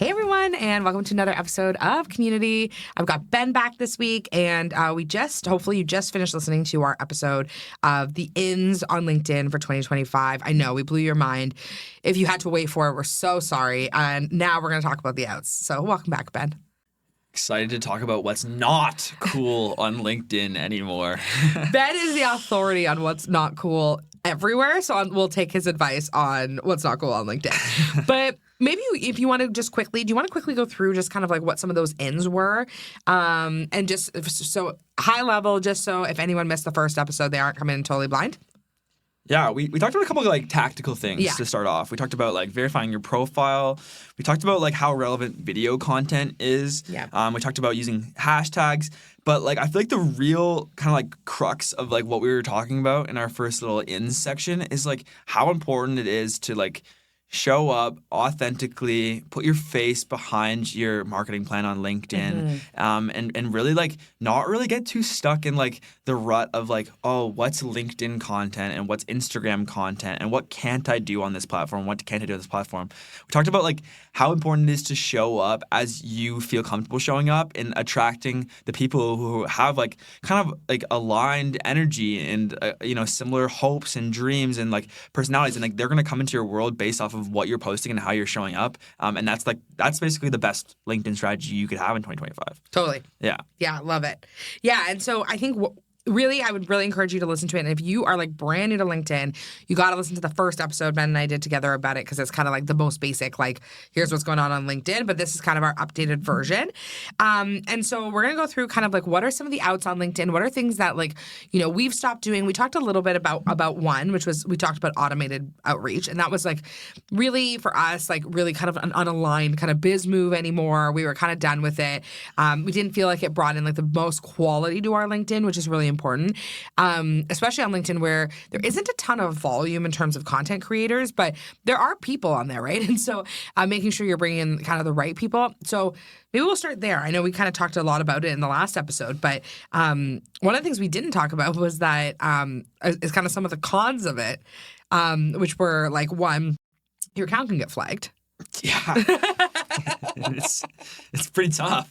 Hey everyone, and welcome to another episode of Community. I've got Ben back this week, and hopefully you just finished listening to our episode of the ins on LinkedIn for 2025. I know we blew your mind. If you had to wait for it, we're so sorry. And now we're going to talk about the outs. So welcome back, Ben. Excited to talk about what's not cool on LinkedIn anymore. Ben is the authority on what's not cool everywhere, so we'll take his advice on what's not cool on LinkedIn. But maybe if you want to just quickly, do you want to quickly go through just kind of like what some of those ins were? And just so high level, just so if anyone missed the first episode, they aren't coming in totally blind. Yeah, we talked about a couple of like tactical things to start off. We talked about like verifying your profile. We talked about like how relevant video content is. Yeah. We talked about using hashtags. But like I feel like the real kind of like crux of like what we were talking about in our first little ins section is like how important it is to like show up authentically, put your face behind your marketing plan on LinkedIn, and really like not really get too stuck in like the rut of like, oh, what's LinkedIn content and what's Instagram content and what can't I do on this platform? What can't I do on this platform? We talked about like how important it is to show up as you feel comfortable showing up and attracting the people who have like kind of like aligned energy and similar hopes and dreams and like personalities, and like they're gonna come into your world based off of what you're posting and how you're showing up. And that's basically the best LinkedIn strategy you could have in 2025. Totally. Yeah. Yeah, love it. Yeah, and so I think really, I would really encourage you to listen to it. And if you are like brand new to LinkedIn, you got to listen to the first episode Ben and I did together about it because it's kind of like the most basic, like here's what's going on LinkedIn, but this is kind of our updated version. And so we're going to go through kind of like what are some of the outs on LinkedIn? What are things that like, we've stopped doing? We talked a little bit about one, which was we talked about automated outreach. And that was like really for us, like really kind of an unaligned kind of biz move anymore. We were kind of done with it. We didn't feel like it brought in like the most quality to our LinkedIn, which is really important, especially on LinkedIn where there isn't a ton of volume in terms of content creators, but there are people on there, right? And so making sure you're bringing in kind of the right people. So maybe we'll start there. I know we kind of talked a lot about it in the last episode, but one of the things we didn't talk about was that is kind of some of the cons of it, which were like, one, your account can get flagged. Yeah. It's pretty tough.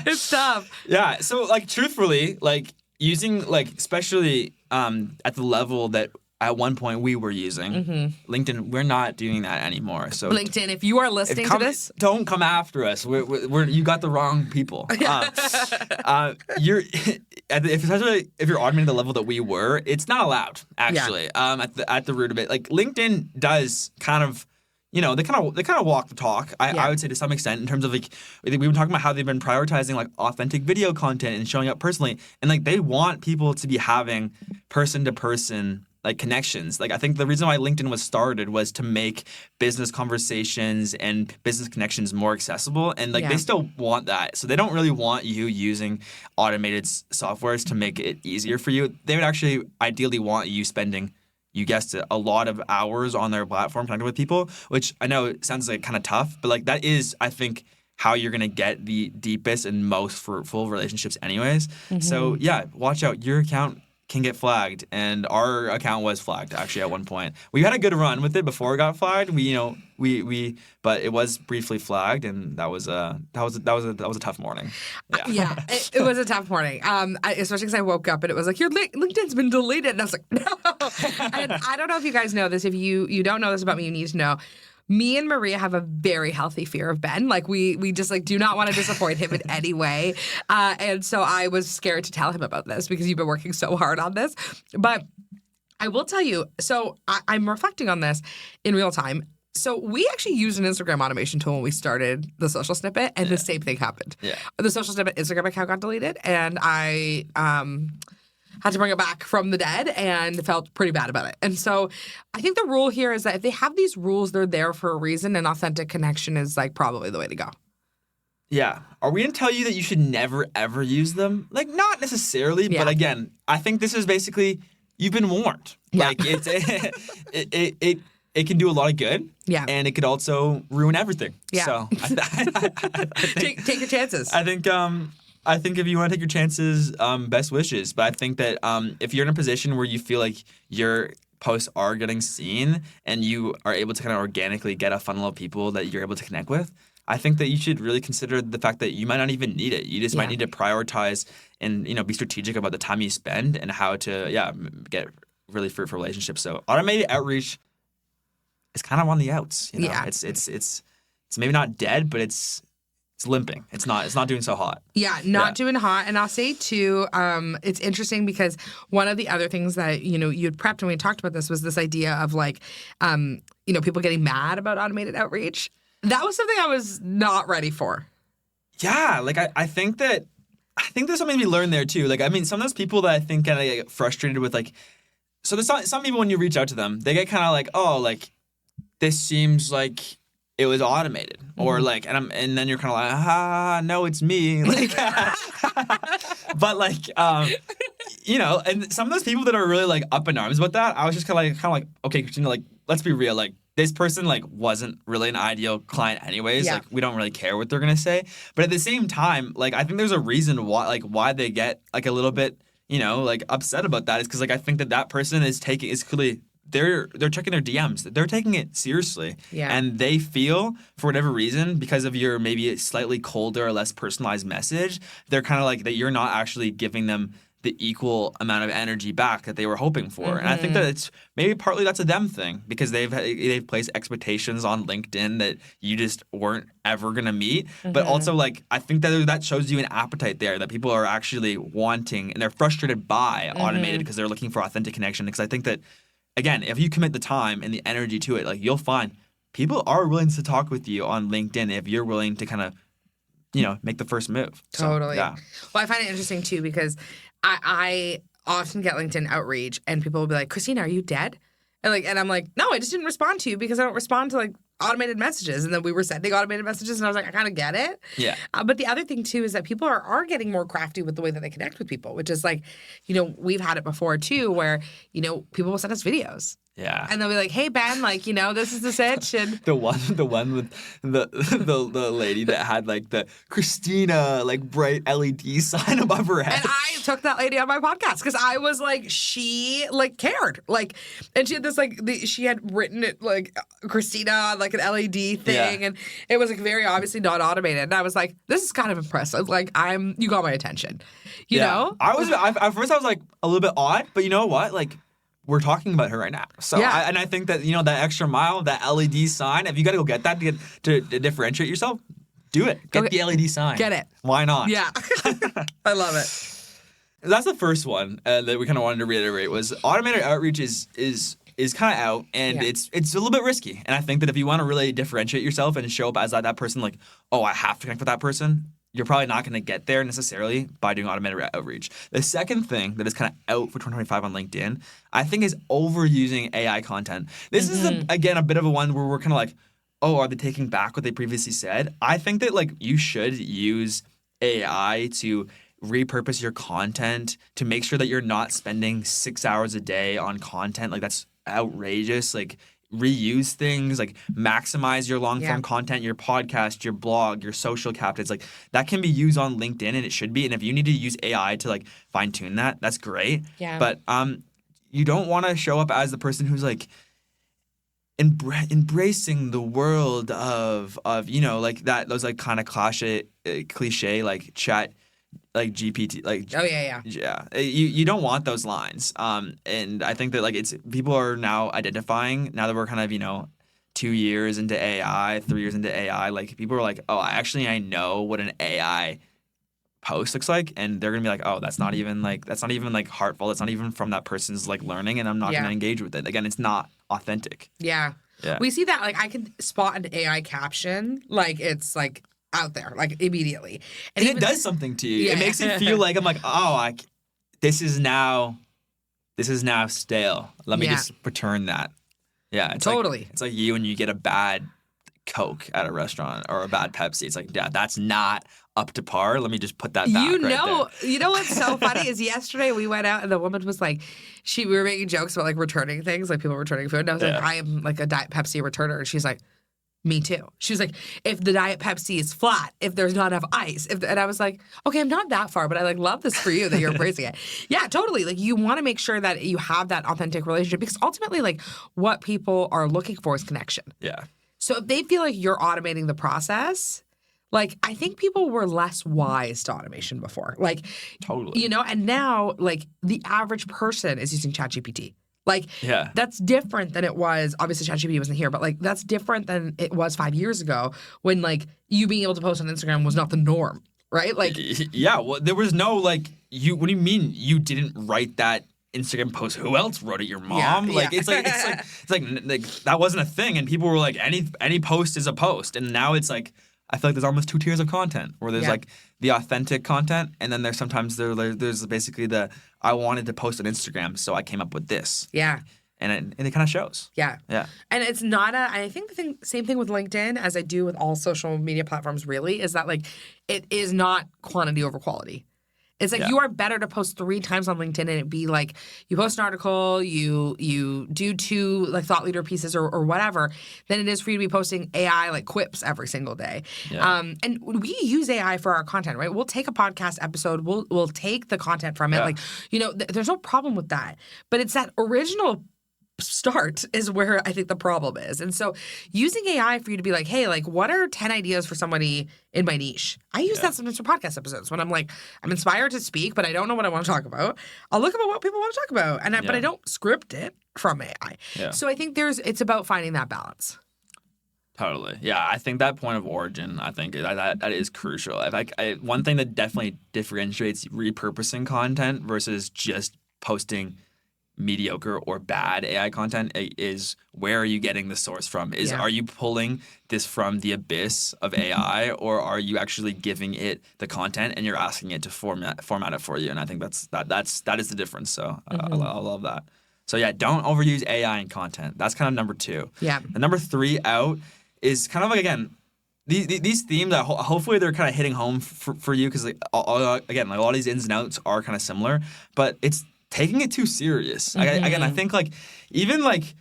It's tough. Yeah. So like truthfully, like using like especially at the level that at one point we were using LinkedIn, we're not doing that anymore. So LinkedIn, if you are listening to this, don't come after us. You got the wrong people. Especially if you're automating the level that we were, it's not allowed actually. Yeah. At the root of it, like LinkedIn does kind of. They kind of walk the talk. I would say to some extent in terms of like we've been talking about how they've been prioritizing like authentic video content and showing up personally, and like they want people to be having person to person like connections. Like I think the reason why LinkedIn was started was to make business conversations and business connections more accessible, and like they still want that. So they don't really want you using automated softwares to make it easier for you. They would actually ideally want you spending, you guessed it, a lot of hours on their platform connecting with people, which I know it sounds like kind of tough, but like that is, I think, how you're going to get the deepest and most fruitful relationships anyways. So yeah, watch out. Your account can get flagged, and our account was flagged actually at one point. We had a good run with it before it got flagged. But it was briefly flagged, and that was a tough morning. Yeah, it was a tough morning. Especially because I woke up and it was like your LinkedIn's been deleted, and I was like, no. And I don't know if you guys know this. If you don't know this about me, you need to know. Me and Maria have a very healthy fear of Ben. Like we just like do not want to disappoint him in any way. And so I was scared to tell him about this because you've been working so hard on this. But I will tell you, so I'm reflecting on this in real time. So we actually used an Instagram automation tool when we started the social snippet, and the same thing happened. Yeah. The social snippet Instagram account got deleted, and I had to bring it back from the dead and felt pretty bad about it. And so I think the rule here is that if they have these rules, they're there for a reason, and authentic connection is like probably the way to go. Yeah. Are we going to tell you that you should never, ever use them? Like, not necessarily, but again, I think this is basically, you've been warned. Yeah. Like, it can do a lot of good. Yeah. And it could also ruin everything. Yeah. So take your chances. I think if you want to take your chances, best wishes. But I think that if you're in a position where you feel like your posts are getting seen and you are able to kind of organically get a funnel of people that you're able to connect with, I think that you should really consider the fact that you might not even need it. You just might need to prioritize and, be strategic about the time you spend and how to, get really fruitful relationships. So automated outreach is kind of on the outs. Yeah. It's maybe not dead, but it's limping. It's not doing so hot. Yeah, not doing hot. And I'll say too, it's interesting because one of the other things that, you'd prepped when we talked about this was this idea of like, people getting mad about automated outreach. That was something I was not ready for. Yeah, like I think there's something to be learned there too. Like, I mean, some of those people that I think kind of get frustrated with, like, so there's some people when you reach out to them, they get kind of like, oh, like, this seems like it was automated, or like, and then you're kind of like, no, it's me, like, but like, and some of those people that are really like up in arms about that, I was just kind of like, okay, Kristina, like, let's be real, like, this person like wasn't really an ideal client anyways. Like, we don't really care what they're gonna say, but at the same time, like, I think there's a reason why they get like a little bit, like upset about that is because like I think that person is clearly. They're checking their DMs. They're taking it seriously. Yeah. And they feel, for whatever reason, because of your maybe slightly colder or less personalized message, they're kind of like that you're not actually giving them the equal amount of energy back that they were hoping for. Mm-hmm. And I think that it's maybe partly that's a them thing because they've placed expectations on LinkedIn that you just weren't ever going to meet. Mm-hmm. But also, like, I think that shows you an appetite there that people are actually wanting and they're frustrated by automated because they're looking for authentic connection. Because I think that, again, if you commit the time and the energy to it, like, you'll find people are willing to talk with you on LinkedIn if you're willing to kind of, make the first move. Totally. So, yeah. Well, I find it interesting, too, because I often get LinkedIn outreach and people will be like, Kristina, are you dead? And I'm like, no, I just didn't respond to you because I don't respond to, like, automated messages. And then we were sending automated messages and I was like, I kind of get it. Yeah. But the other thing too is that people are getting more crafty with the way that they connect with people, which is like, we've had it before too where, people will send us videos. Yeah. And they'll be like, hey, Ben, like, this is the sitch. And the one with the lady that had like the Kristina like bright LED sign above her head. And I took that lady on my podcast because I was like, she like cared. Like, and she had this like, she had written it like Kristina on like an LED thing. And it was like very obviously not automated. And I was like, this is kind of impressive. Like, you got my attention, you know? At first I was like a little bit odd, but you know what? Like, we're talking about her right now. So, I think that, that extra mile, that LED sign, if you got to go get that to differentiate yourself, do it. Get the LED sign. Get it. Why not? Yeah. I love it. That's the first one that we kind of wanted to reiterate was automated outreach is kind of out and it's a little bit risky. And I think that if you want to really differentiate yourself and show up as that person, like, oh, I have to connect with that person, you're probably not going to get there necessarily by doing automated outreach. The second thing that is kind of out for 2025 on LinkedIn, I think, is overusing AI content. This is, again, a bit of a one where we're kind of like, oh, are they taking back what they previously said? I think that, like, you should use AI to repurpose your content to make sure that you're not spending 6 hours a day on content. Like, that's outrageous. Like, reuse things, like maximize your long-form content, your podcast, your blog, your social captions. Like, that can be used on LinkedIn and it should be. And if you need to use AI to like fine-tune that, that's great. Yeah. But you don't want to show up as the person who's like embracing the world of like that, those like kind of cliche like chat, like GPT, like you don't want those lines, and I think that like people are now identifying now that we're kind of 2 years into AI, 3 years into AI, like people are like, oh, I know what an AI post looks like, and they're gonna be like, oh, that's not even like heartful, it's not even from that person's like learning, and I'm not gonna engage with it. Again, it's not authentic. Yeah, we see that. Like, I can spot an AI caption, like it's like out there, like immediately, and it does something to you. It makes it feel like I'm like, oh, this is now stale. Let me just return that. Yeah, it's totally. Like, it's like you when you get a bad Coke at a restaurant or a bad Pepsi. It's like, yeah, that's not up to par. Let me just put that back. You know what's so funny is yesterday we went out and the woman was like, we were making jokes about like returning things, like people returning food. And I was like, I am like a Diet Pepsi returner. And she's like, me too. She was like, if the Diet Pepsi is flat, if there's not enough ice, and I was like, okay, I'm not that far, but I like love this for you that you're embracing it. Yeah, totally. Like, you want to make sure that you have that authentic relationship because ultimately, like, what people are looking for is connection. Yeah. So if they feel like you're automating the process, Like, I think people were less wise to automation before. Like, Totally. and now, like, the average person is using ChatGPT. Like, Yeah. that's different than it was. Obviously, ChatGPT wasn't here, but, like, that's different than it was 5 years ago when, like, you being able to post on Instagram was not the norm, right? Like, yeah, well, there was no, like, what do you mean you didn't write that Instagram post? Who else wrote it? Your mom? Like, it's like that wasn't a thing, and people were like, any post is a post, and now it's like, I feel like there's almost 2 tiers of content where there's like the authentic content, and then there's sometimes there's basically I wanted to post on Instagram, so I came up with this. Yeah. And it kind of shows. Yeah. Yeah. And it's not I think same thing with LinkedIn as I do with all social media platforms really is that like it is not quantity over quality. It's like you are better to post 3 times on LinkedIn and it be like you post an article, you do 2 like thought leader pieces or whatever, than it is for you to be posting AI like quips every single day. Yeah. And we use AI for our content, right? We'll take a podcast episode, we'll take the content from it. Like, there's no problem with that. But it's that original start is where I think the problem is. And so using AI for you to be like, hey, like what are 10 ideas for somebody in my niche? I use that sometimes for podcast episodes when I'm like, I'm inspired to speak, but I don't know what I want to talk about. I'll look about what people want to talk about. But I don't script it from AI. Yeah. So I think it's about finding that balance. Totally. Yeah, I think that point of origin, I think that is crucial. One thing that definitely differentiates repurposing content versus just posting mediocre or bad AI content is where are you getting the source from? Are you pulling this from the abyss of AI, or are you actually giving it the content and you're asking it to format it for you? And I think that is the difference. So I love that. So yeah, don't overuse AI in content. That's kind of number 2. Yeah. And number 3 out is kind of like, again, these themes that hopefully they're kind of hitting home for you because like again, like a lot of these ins and outs are kind of similar, but it's taking it too serious. Again, I think like even like,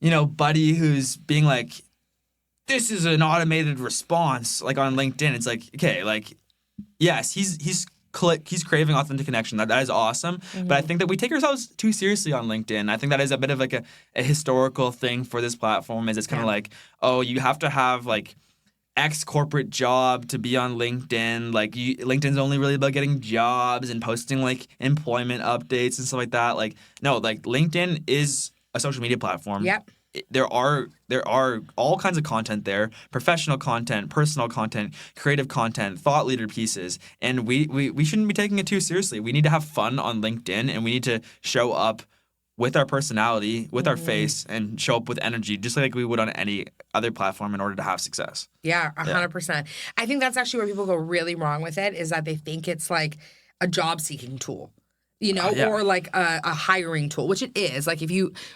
Buddy who's being like, this is an automated response like on LinkedIn. It's like, okay, like, yes, he's craving authentic connection. That is awesome. But I think that we take ourselves too seriously on LinkedIn. I think that is a bit of like a historical thing for this platform is it's kind of like, oh, you have to have like X corporate job to be on LinkedIn. Like LinkedIn's only really about getting jobs and posting like employment updates and stuff like that. Like no, like LinkedIn is a social media platform. Yep. There are all kinds of content there, professional content, personal content, creative content, thought leader pieces, and we shouldn't be taking it too seriously. We need to have fun on LinkedIn, and we need to show up with our personality, with our face, and show up with energy, just like we would on any other platform in order to have success. Yeah, 100%. I think that's actually where people go really wrong with it is that they think it's like a job-seeking tool. Or like a hiring tool, which it is. Like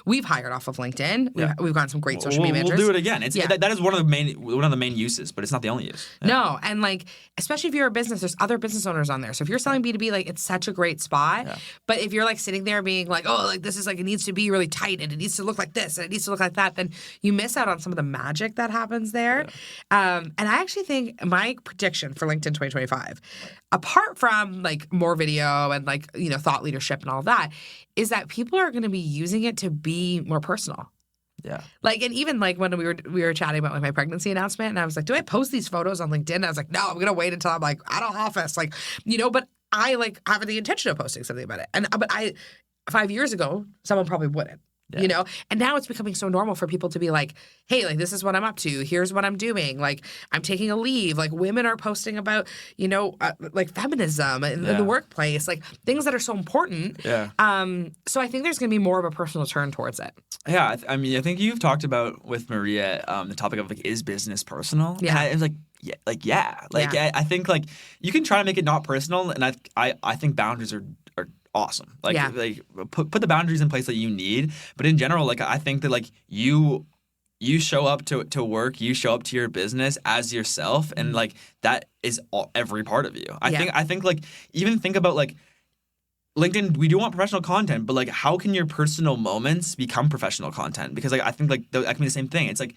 we've hired off of LinkedIn. We've gotten some great social media managers. We'll do it again. That is one of the main uses, but it's not the only use. Yeah. No, and like especially if you're a business, there's other business owners on there. So if you're selling B2B, like it's such a great spot. Yeah. But if you're like sitting there being like, oh, like this is like it needs to be really tight and it needs to look like this and it needs to look like that, then you miss out on some of the magic that happens there. Yeah. And I actually think my prediction for LinkedIn 2025, apart from like more video and like thought leadership and all of that, is that people are going to be using it to be more personal. Yeah. Like, and even like when we were chatting about like my pregnancy announcement, and I was like, do I post these photos on LinkedIn? And I was like, no, I'm gonna wait until I'm like out of office, like But I like have the intention of posting something about it, but 5 years ago, someone probably wouldn't. Yeah. And now it's becoming so normal for people to be like, hey, like this is what I'm up to. Here's what I'm doing. Like I'm taking a leave. Like women are posting about, like feminism in the workplace, like things that are so important. Yeah. So I think there's going to be more of a personal turn towards it. Yeah. I mean, I think you've talked about with Maria the topic of like, is business personal? Yeah. And it's like, I think like you can try to make it not personal. And I think boundaries are awesome. Like put the boundaries in place that you need. But in general, like I think that like you show up to work, you show up to your business as yourself, and like that is every part of you. I think like even think about like LinkedIn, we do want professional content, but like how can your personal moments become professional content? Because like I think like that can be the same thing. It's like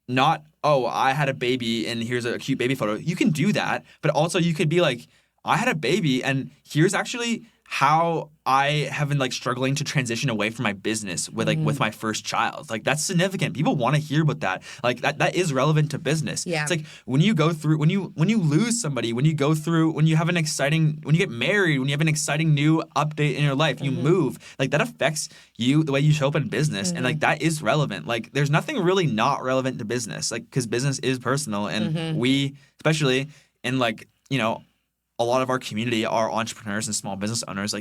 not, oh, I had a baby and here's a cute baby photo. You can do that, but also you could be like, I had a baby and here's actually how I have been like struggling to transition away from my business with with my first child. Like that's significant. People want to hear about that. Like that is relevant to business. Yeah. It's like when you go through when you lose somebody, when you go through when you get married, when you have an exciting new update in your life, you move, like that affects you the way you show up in business. And like that is relevant. Like there's nothing really not relevant to business. Like because business is personal and we, especially in like, you know, a lot of our community are entrepreneurs and small business owners.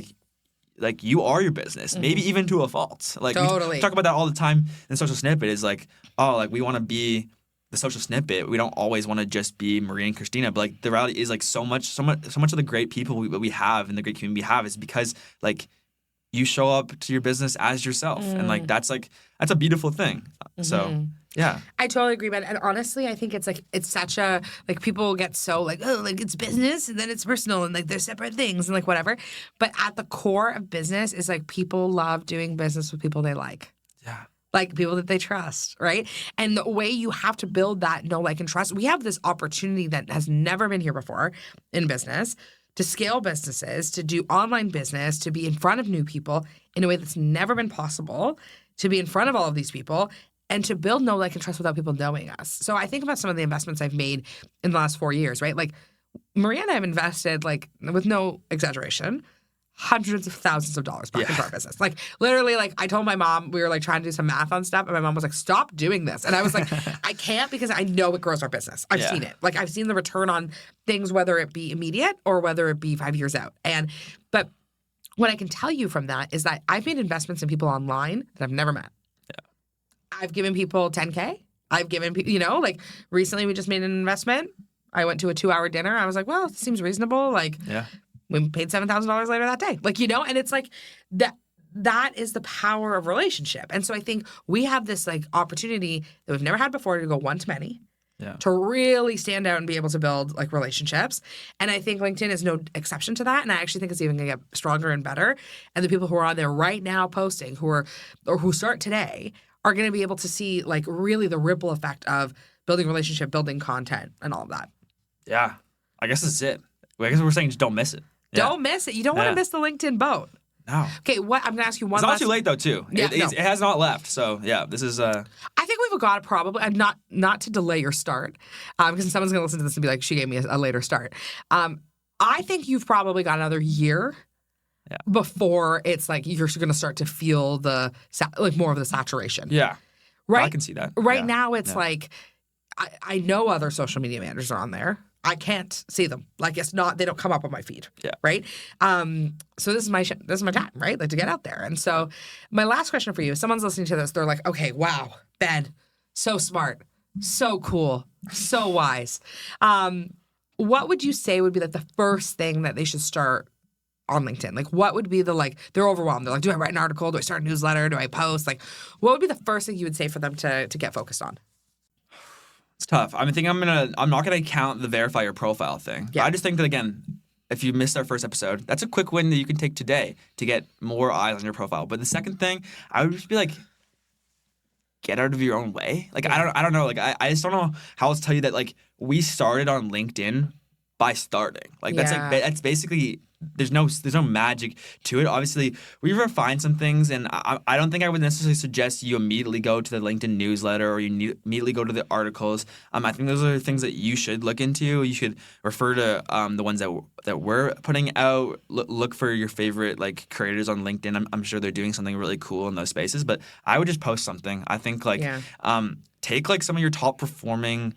Like you are your business, maybe even to a fault. Like Totally. we talk about that all the time in Social Snippet is like, oh, like we want to be the Social Snippet. We don't always want to just be Maria and Kristina, but like the reality is like so much of the great people we have and the great community we have is because like you show up to your business as yourself. And like that's a beautiful thing. So yeah. I totally agree, man. And honestly, I think it's such a, like, people get so like, oh, like it's business and then it's personal and like they're separate things and like whatever. But at the core of business is like people love doing business with people they like. Yeah. Like people that they trust, right? And the way you have to build that know, like, and trust, we have this opportunity that has never been here before in business to scale businesses, to do online business, to be in front of new people in a way that's never been possible, to be in front of all of these people, and to build know, like, and trust without people knowing us. So I think about some of the investments I've made in the last 4 years, right? Like Maria and I have invested, like, with no exaggeration, hundreds of thousands of dollars back into our business. Like literally, like I told my mom, we were like trying to do some math on stuff, and my mom was like, stop doing this. And I was like, I can't, because I know it grows our business. I've seen it. Like I've seen the return on things, whether it be immediate or whether it be 5 years out. But what I can tell you from that is that I've made investments in people online that I've never met. I've given people $10K. I've given people, you know, like recently we just made an investment. I went to a 2-hour dinner. I was like, well, it seems reasonable. Like we paid $7,000 later that day. Like, you know, and it's like that is the power of relationship. And so I think we have this like opportunity that we've never had before to go one to many. To really stand out and be able to build like relationships. And I think LinkedIn is no exception to that. And I actually think it's even going to get stronger and better. And the people who are on there right now posting, who start today, are going to be able to see like really the ripple effect of building relationship, building content, and all of that. Yeah. I guess that's it. I guess we're saying just don't miss it. Don't miss it. You don't want to miss the LinkedIn boat. No. Okay, I'm going to ask you one last... It's not too late, though, too. Yeah, it has not left. So, yeah, this is... I think we've got it probably... not to delay your start, because someone's going to listen to this and be like, she gave me a later start. I think you've probably got another year before it's like you're going to start to feel the more of the saturation. Yeah. Right? I can see that. Right now, it's like... I know other social media managers are on there. I can't see them. Like it's not, they don't come up on my feed. Yeah. Right. So this is my time, right? Like to get out there. And so my last question for you, if someone's listening to this, they're like, okay, wow, Ben, so smart, so cool, so wise. What would you say would be like the first thing that they should start on LinkedIn? Like what would be they're overwhelmed. They're like, do I write an article? Do I start a newsletter? Do I post? Like what would be the first thing you would say for them to get focused on? It's tough. I'm not gonna count the verify your profile thing. Yeah. I just think that again, if you missed our first episode, that's a quick win that you can take today to get more eyes on your profile. But the second thing, I would just be like, get out of your own way. Like I don't know. Like I just don't know how else to tell you that like we started on LinkedIn by starting. Like that's basically there's no magic to it. Obviously, we refined some things, and I don't think I would necessarily suggest you immediately go to the LinkedIn newsletter or you immediately go to the articles. I think those are things that you should look into. You should refer to the ones that we're putting out. Look for your favorite like creators on LinkedIn. I'm sure they're doing something really cool in those spaces. But I would just post something. I think take like some of your top performing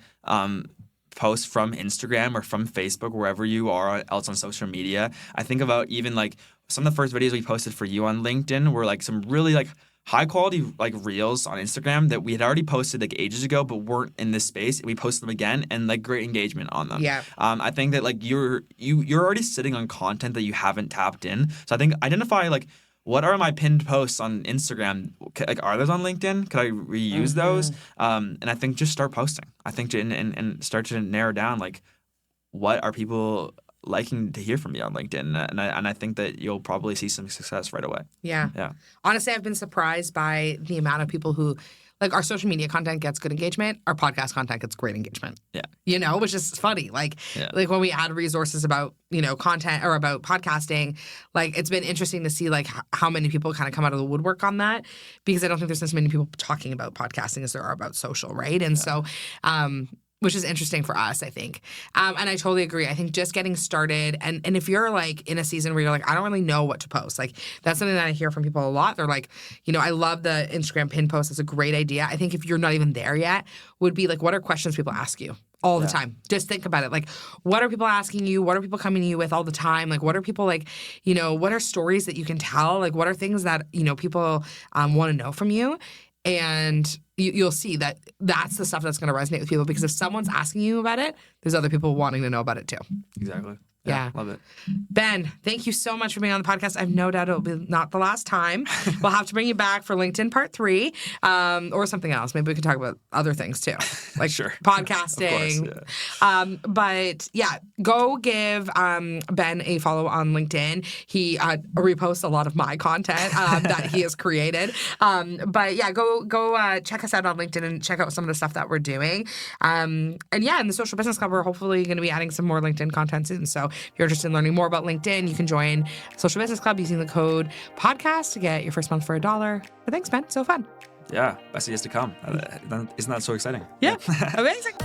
posts from Instagram or from Facebook, wherever you are else on social media. I think about even like some of the first videos we posted for you on LinkedIn were like some really like high quality like reels on Instagram that we had already posted like ages ago but weren't in this space. We posted them again and like great engagement on them. Yeah. I think that like you're already sitting on content that you haven't tapped in. So I think identify like what are my pinned posts on Instagram? Like, are those on LinkedIn? Could I reuse those? And I think just start posting. I think and start to narrow down like what are people liking to hear from me on LinkedIn, and I think that you'll probably see some success right away. Yeah. Honestly, I've been surprised by the amount of people who like our social media content gets good engagement, our podcast content gets great engagement. Yeah. You know, which is funny. Like when we add resources about, you know, content or about podcasting, like it's been interesting to see like how many people kind of come out of the woodwork on that, because I don't think there's as many people talking about podcasting as there are about social, right? And so which is interesting for us, I think. And I totally agree. I think just getting started, and if you're like in a season where you're like, I don't really know what to post, like that's something that I hear from people a lot. They're like, you know, I love the Instagram pin post. It's a great idea. I think if you're not even there yet, would be like, what are questions people ask you all the time? Just think about it. Like, what are people asking you? What are people coming to you with all the time? Like, what are people like, you know, what are stories that you can tell? Like, what are things that, you know, people want to know from you? And you'll see that that's the stuff that's going to resonate with people, because if someone's asking you about it, there's other people wanting to know about it too. Exactly. Yeah. Love it. Ben, thank you so much for being on the podcast. I have no doubt it'll be not the last time. We'll have to bring you back for LinkedIn Part 3 or something else. Maybe we could talk about other things too, like podcasting. Of course, but yeah, go give Ben a follow on LinkedIn. He reposts a lot of my content that he has created. But yeah, go check us out on LinkedIn and check out some of the stuff that we're doing. And yeah, in the Social Business Club, we're hopefully going to be adding some more LinkedIn content soon. So if you're interested in learning more about LinkedIn, you can join Social Business Club using the code podcast to get your first month for $1. But thanks, Ben. So fun. Yeah. Best years to come. Isn't that so exciting? Yeah. Amazing.